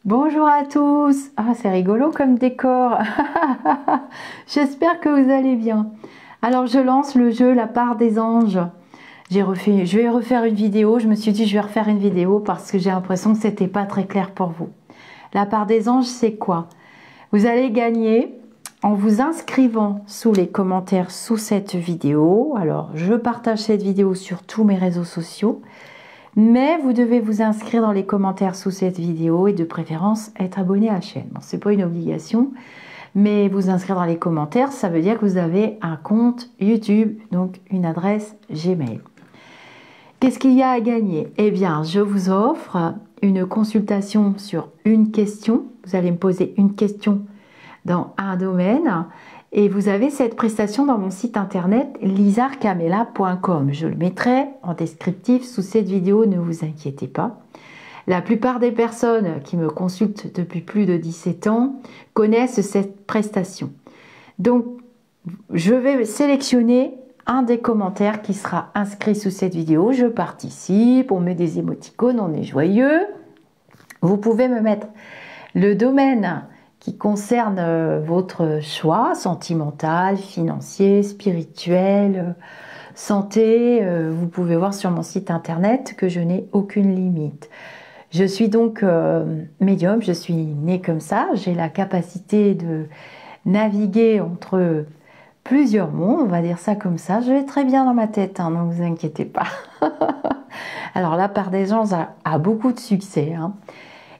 Bonjour à tous. Ah, c'est rigolo comme décor. J'espère que vous allez bien. Alors, je lance le jeu La part des anges. Je vais refaire une vidéo. Je me suis dit, je vais refaire une vidéo parce que j'ai l'impression que c'était pas très clair pour vous. La part des anges, c'est quoi? Vous allez gagner en vous inscrivant sous les commentaires sous cette vidéo. Alors, je partage cette vidéo sur tous mes réseaux sociaux. Mais vous devez vous inscrire dans les commentaires sous cette vidéo et de préférence être abonné à la chaîne. Bon, c'est pas une obligation, mais vous inscrire dans les commentaires, ça veut dire que vous avez un compte YouTube, donc une adresse Gmail. Qu'est-ce qu'il y a à gagner? Eh bien, je vous offre une consultation sur une question. Vous allez me poser une question dans un domaine. Et vous avez cette prestation dans mon site internet lizarcamela.com. Je le mettrai en descriptif sous cette vidéo, ne vous inquiétez pas. La plupart des personnes qui me consultent depuis plus de 17 ans connaissent cette prestation. Donc, je vais sélectionner un des commentaires qui sera inscrit sous cette vidéo. Je participe, on met des émoticônes, on est joyeux. Vous pouvez me mettre le domaine qui concerne votre choix sentimental, financier, spirituel, santé. Vous pouvez voir sur mon site internet que je n'ai aucune limite. Je suis donc médium, je suis née comme ça. J'ai la capacité de naviguer entre plusieurs mondes, on va dire ça comme ça. Je vais très bien dans ma tête, hein, ne vous inquiétez pas. Alors la part des gens a beaucoup de succès. Hein.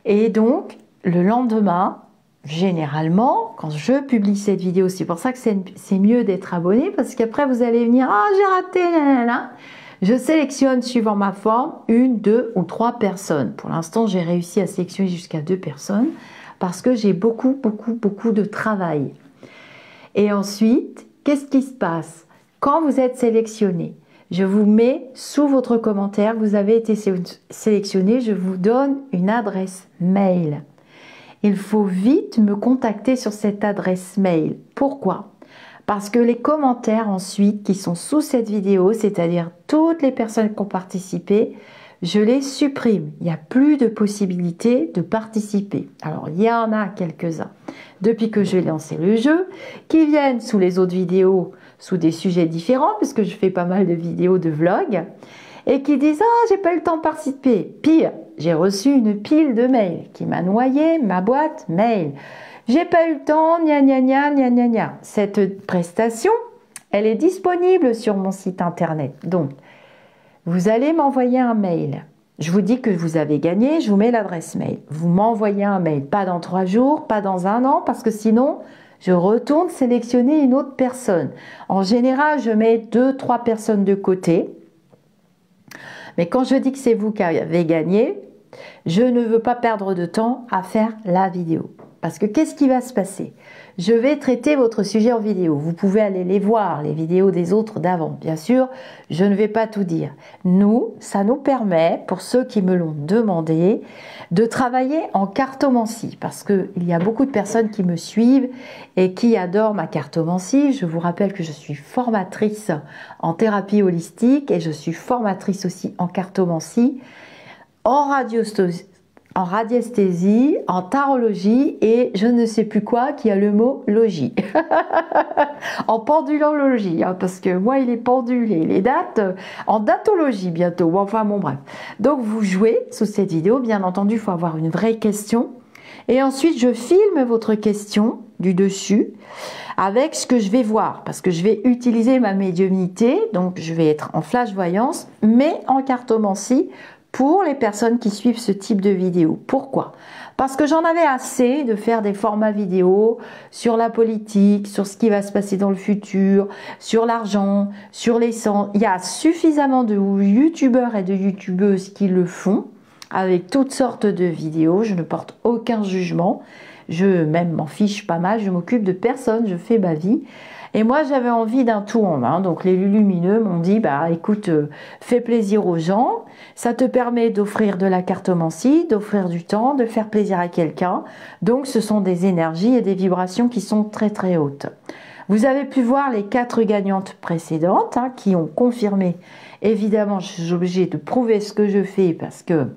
Et donc, le lendemain, généralement, quand je publie cette vidéo, c'est pour ça que c'est mieux d'être abonné, parce qu'après vous allez venir, ah j'ai raté, nanana. Je sélectionne suivant ma forme, 1, 2 ou 3 personnes. Pour l'instant, j'ai réussi à sélectionner jusqu'à 2 personnes, parce que j'ai beaucoup de travail. Et ensuite, qu'est-ce qui se passe? Quand vous êtes sélectionné, je vous mets sous votre commentaire, vous avez été sélectionné, je vous donne une adresse mail. Il faut vite me contacter sur cette adresse mail. Pourquoi? Parce que les commentaires ensuite qui sont sous cette vidéo, c'est-à-dire toutes les personnes qui ont participé, je les supprime. Il n'y a plus de possibilité de participer. Alors, il y en a quelques-uns, depuis que j'ai lancé le jeu, qui viennent sous les autres vidéos, sous des sujets différents, puisque je fais pas mal de vidéos de vlog, et qui disent « Ah, j'ai pas eu le temps de participer ». Pire, j'ai reçu une pile de mails qui m'a noyé ma boîte mail. J'ai pas eu le temps, gna gna gna gna gna gna. Cette prestation, elle est disponible sur mon site internet. Donc, vous allez m'envoyer un mail. Je vous dis que vous avez gagné, je vous mets l'adresse mail. Vous m'envoyez un mail, pas dans 3 jours, pas dans 1 an, parce que sinon, je retourne sélectionner une autre personne. En général, je mets 2-3 personnes de côté. Mais quand je dis que c'est vous qui avez gagné, je ne veux pas perdre de temps à faire la vidéo. Parce que qu'est-ce qui va se passer? Je vais traiter votre sujet en vidéo. Vous pouvez aller les voir, les vidéos des autres d'avant. Bien sûr, je ne vais pas tout dire. Nous, ça nous permet, pour ceux qui me l'ont demandé, de travailler en cartomancie. Parce qu'il y a beaucoup de personnes qui me suivent et qui adorent ma cartomancie. Je vous rappelle que je suis formatrice en thérapie holistique et je suis formatrice aussi en cartomancie, en radiesthésie, en tarologie et je ne sais plus quoi qui a le mot logie. En pendulologie, hein, parce que moi il est pendulé, les dates, en datologie bientôt, enfin bon bref. Donc vous jouez sous cette vidéo, bien entendu il faut avoir une vraie question et ensuite je filme votre question du dessus avec ce que je vais voir, parce que je vais utiliser ma médiumnité, donc je vais être en flash voyance, mais en cartomancie, pour les personnes qui suivent ce type de vidéo. Pourquoi? Parce que j'en avais assez de faire des formats vidéo sur la politique, sur ce qui va se passer dans le futur, sur l'argent, sur les sangs. Il y a suffisamment de youtubeurs et de youtubeuses qui le font avec toutes sortes de vidéos. Je ne porte aucun jugement. Je même m'en fiche pas mal. Je m'occupe de personne. Je fais ma vie. Et moi, j'avais envie d'un tout en un. Donc, les lumineux m'ont dit, bah, écoute, fais plaisir aux gens. Ça te permet d'offrir de la cartomancie, d'offrir du temps, de faire plaisir à quelqu'un. Donc, ce sont des énergies et des vibrations qui sont très hautes. Vous avez pu voir les 4 gagnantes précédentes hein, qui ont confirmé. Évidemment, je suis obligée de prouver ce que je fais parce que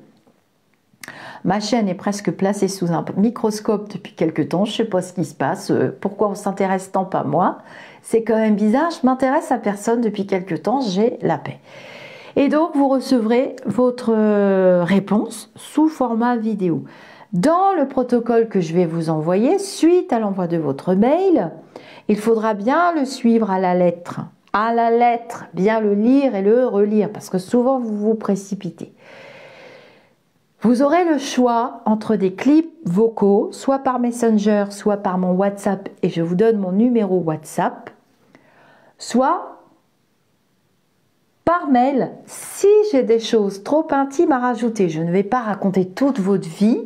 Ma chaîne est presque placée sous un microscope depuis quelques temps. Je ne sais pas ce qui se passe. Pourquoi on s'intéresse tant pas moi? C'est quand même bizarre. Je m'intéresse à personne depuis quelques temps. J'ai la paix. Et donc, vous recevrez votre réponse sous format vidéo. Dans le protocole que je vais vous envoyer, suite à l'envoi de votre mail, il faudra bien le suivre à la lettre. À la lettre, bien le lire et le relire, parce que souvent vous vous précipitez. Vous aurez le choix entre des clips vocaux, soit par Messenger, soit par mon WhatsApp, et je vous donne mon numéro WhatsApp, soit par mail, si j'ai des choses trop intimes à rajouter. Je ne vais pas raconter toute votre vie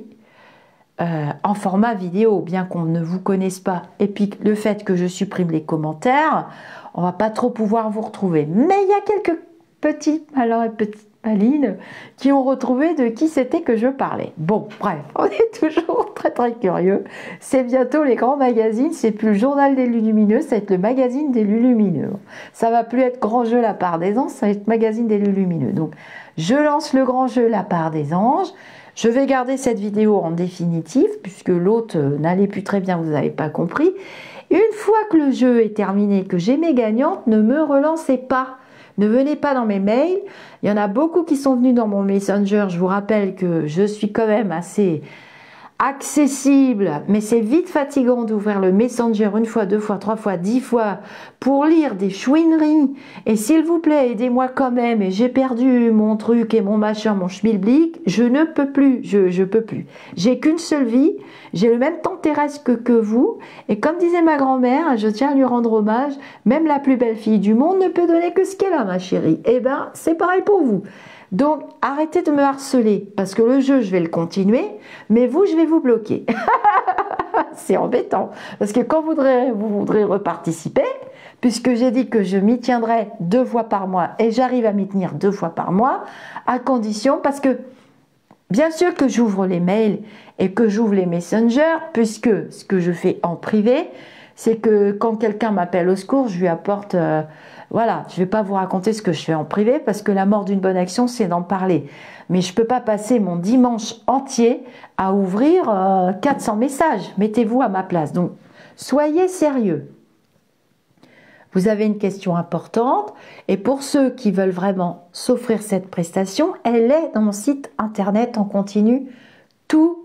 en format vidéo, bien qu'on ne vous connaisse pas. Et puis le fait que je supprime les commentaires, on va pas trop pouvoir vous retrouver. Mais il y a quelques petits malins et petites malines qui ont retrouvé de qui c'était que je parlais. Bon, bref, on est toujours très curieux. C'est bientôt les grands magazines, c'est plus le journal des Lulumineux, ça va être le magazine des Lulumineux. Ça va plus être grand jeu la part des anges, ça va être magazine des Lulumineux. Donc, je lance le grand jeu la part des anges. Je vais garder cette vidéo en définitive, puisque l'autre n'allait plus très bien, vous n'avez pas compris. Une fois que le jeu est terminé, que j'ai mes gagnantes, ne me relancez pas. Ne venez pas dans mes mails. Il y en a beaucoup qui sont venus dans mon Messenger. Je vous rappelle que je suis quand même assez accessible, mais c'est vite fatigant d'ouvrir le Messenger une fois, deux fois, trois fois, 10 fois pour lire des chouineries. Et s'il vous plaît, aidez-moi quand même. Et j'ai perdu mon truc et mon machin, mon schmilblick. Je ne peux plus. Je peux plus. J'ai qu'une seule vie. J'ai le même temps terrestre que vous. Et comme disait ma grand-mère, je tiens à lui rendre hommage, même la plus belle fille du monde ne peut donner que ce qu'elle a, ma chérie. Eh ben, c'est pareil pour vous. Donc, arrêtez de me harceler, parce que le jeu, je vais le continuer, mais vous, je vais vous bloquer. C'est embêtant, parce que quand vous voudrez reparticiper, puisque j'ai dit que je m'y tiendrai 2 fois par mois, et j'arrive à m'y tenir 2 fois par mois, à condition, parce que, bien sûr que j'ouvre les mails et que j'ouvre les messengers, puisque ce que je fais en privé, c'est que quand quelqu'un m'appelle au secours, je lui apporte... voilà, je ne vais pas vous raconter ce que je fais en privé parce que la mort d'une bonne action, c'est d'en parler. Mais je ne peux pas passer mon dimanche entier à ouvrir 400 messages. Mettez-vous à ma place. Donc, soyez sérieux. Vous avez une question importante et pour ceux qui veulent vraiment s'offrir cette prestation, elle est dans mon site internet en continu toute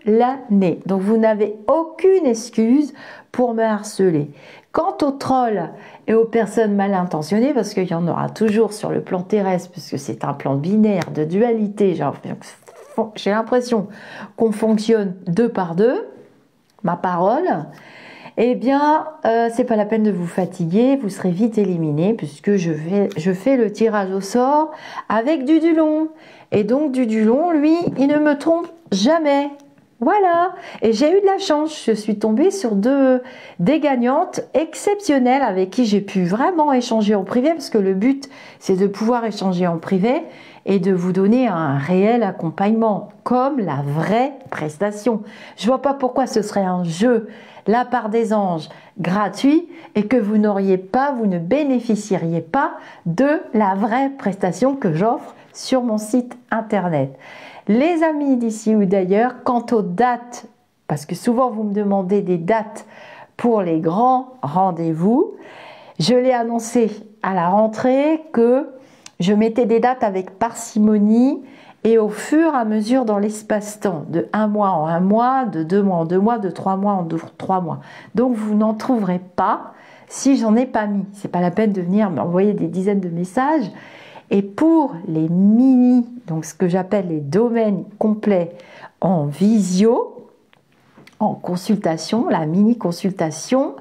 l'année. Donc, vous n'avez aucune excuse pour me harceler. Quant aux trolls et aux personnes mal intentionnées, parce qu'il y en aura toujours sur le plan terrestre, puisque c'est un plan binaire de dualité, j'ai l'impression qu'on fonctionne 2 par 2, ma parole, eh bien, c'est pas la peine de vous fatiguer, vous serez vite éliminé, puisque je fais le tirage au sort avec du Dulon. Et donc, du Dulon, lui, il ne me trompe jamais. Voilà, et j'ai eu de la chance, je suis tombée sur des gagnantes exceptionnelles avec qui j'ai pu vraiment échanger en privé, parce que le but c'est de pouvoir échanger en privé et de vous donner un réel accompagnement, comme la vraie prestation. Je vois pas pourquoi ce serait un jeu, la part des anges, gratuit, et que vous ne bénéficieriez pas de la vraie prestation que j'offre sur mon site internet. Les amis d'ici ou d'ailleurs, quant aux dates, parce que souvent vous me demandez des dates pour les grands rendez-vous, je l'ai annoncé à la rentrée que je mettais des dates avec parcimonie et au fur et à mesure dans l'espace-temps, de 1 mois en 1 mois, de 2 mois en 2 mois, de 3 mois en 3 mois. Donc vous n'en trouverez pas si j'en ai pas mis. C'est pas la peine de venir m'envoyer des dizaines de messages. Et pour les mini, donc ce que j'appelle les domaines complets en visio, en consultation, la mini consultation,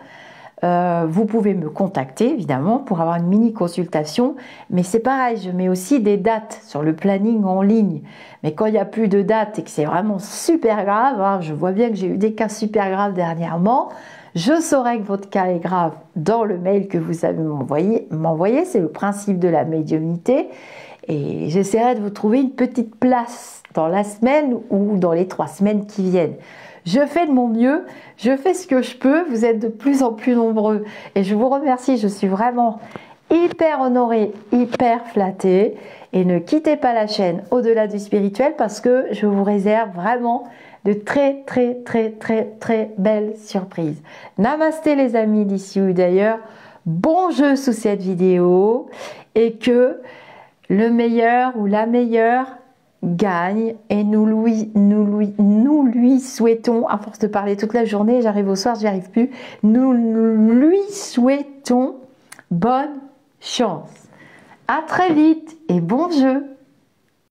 vous pouvez me contacter évidemment pour avoir une mini consultation, mais c'est pareil, je mets aussi des dates sur le planning en ligne. Mais quand il n'y a plus de dates et que c'est vraiment super grave, hein, je vois bien que j'ai eu des cas super graves dernièrement, je saurai que votre cas est grave dans le mail que vous avez m'envoyer. C'est le principe de la médiumnité. Et j'essaierai de vous trouver une petite place dans la semaine ou dans les 3 semaines qui viennent. Je fais de mon mieux, je fais ce que je peux. Vous êtes de plus en plus nombreux. Et je vous remercie, je suis vraiment hyper honorée, hyper flattée. Et ne quittez pas la chaîne Au-delà du spirituel parce que je vous réserve vraiment de très belles surprises. Namasté les amis d'ici ou d'ailleurs. Bon jeu sous cette vidéo et que le meilleur ou la meilleure gagne et nous lui souhaitons, à force de parler toute la journée, j'arrive au soir, j'y arrive plus, nous lui souhaitons bonne chance. À très vite et bon jeu.